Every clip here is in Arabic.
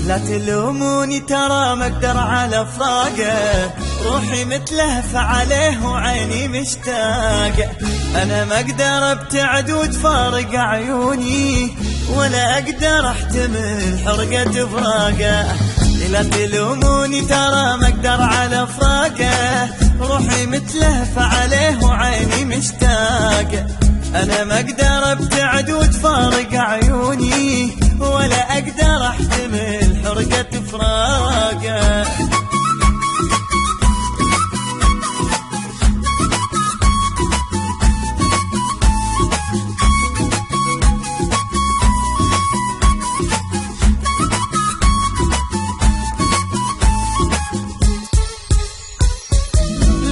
لا تلوموني ترى ما اقدر على فراقه، روحي متلهفة عليه وعيني مشتاقة. انا ما اقدر ابتعد وتفارق عيوني، ولا اقدر احتمل حرقة فراقه. لا تلوموني ترى ما اقدر على فراقه، روحي متلهفة عليه وعيني مشتاقة. انا ما اقدر ابتعد وتفارق عيوني، ولا اقدر احتمل حرقة فراقه.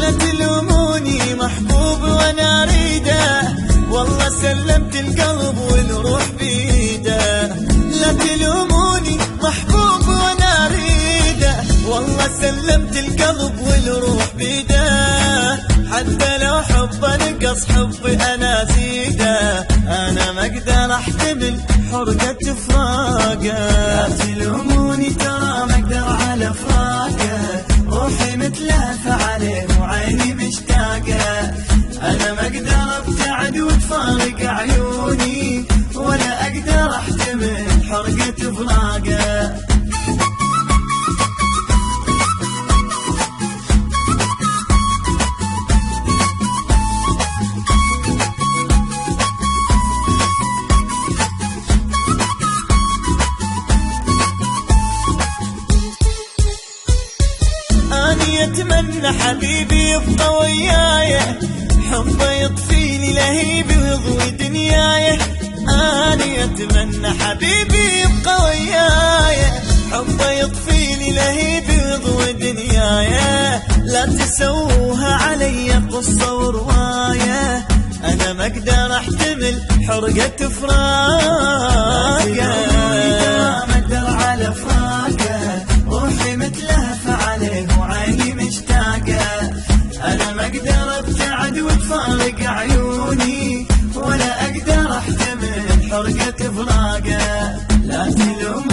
لا تلوموني محبوب وانا اريده، والله سلمت القلب والروح بيده. لا تلوموني محبوب وانا اريده، والله سلمت القلب والروح بيده. حتى لو حب نقص حبي انا زيده، انا ما اقدر احتمل حرقة فراقه. لا تلوموني ترى ما اقدر على فراقه، روحي متلهفة عليه وعيني مشتاقة. انا ما اقدر ابتعد وتفارق عيوني، ولا اقدر احتمل حرقة فراقه. أني أتمنى حبيبي يبقى وياي، حبه يطفيني لهيبي ويضوي دنياي. أني أتمنى حبيبي يبقى وياي، حبه يطفيني لهيبي ويضوي دنياي. لا تسووها علي قصة ورواية، أنا ما أقدر أحتمل حرقة فراقه. ما أقدر على فراقه، روحي متلهفة عليه وعيني مشتاقة. أنا ما أقدر أبتعد وتفارق عيوني، ولا أقدر أحتمل حرقة فراقه. لا تلوم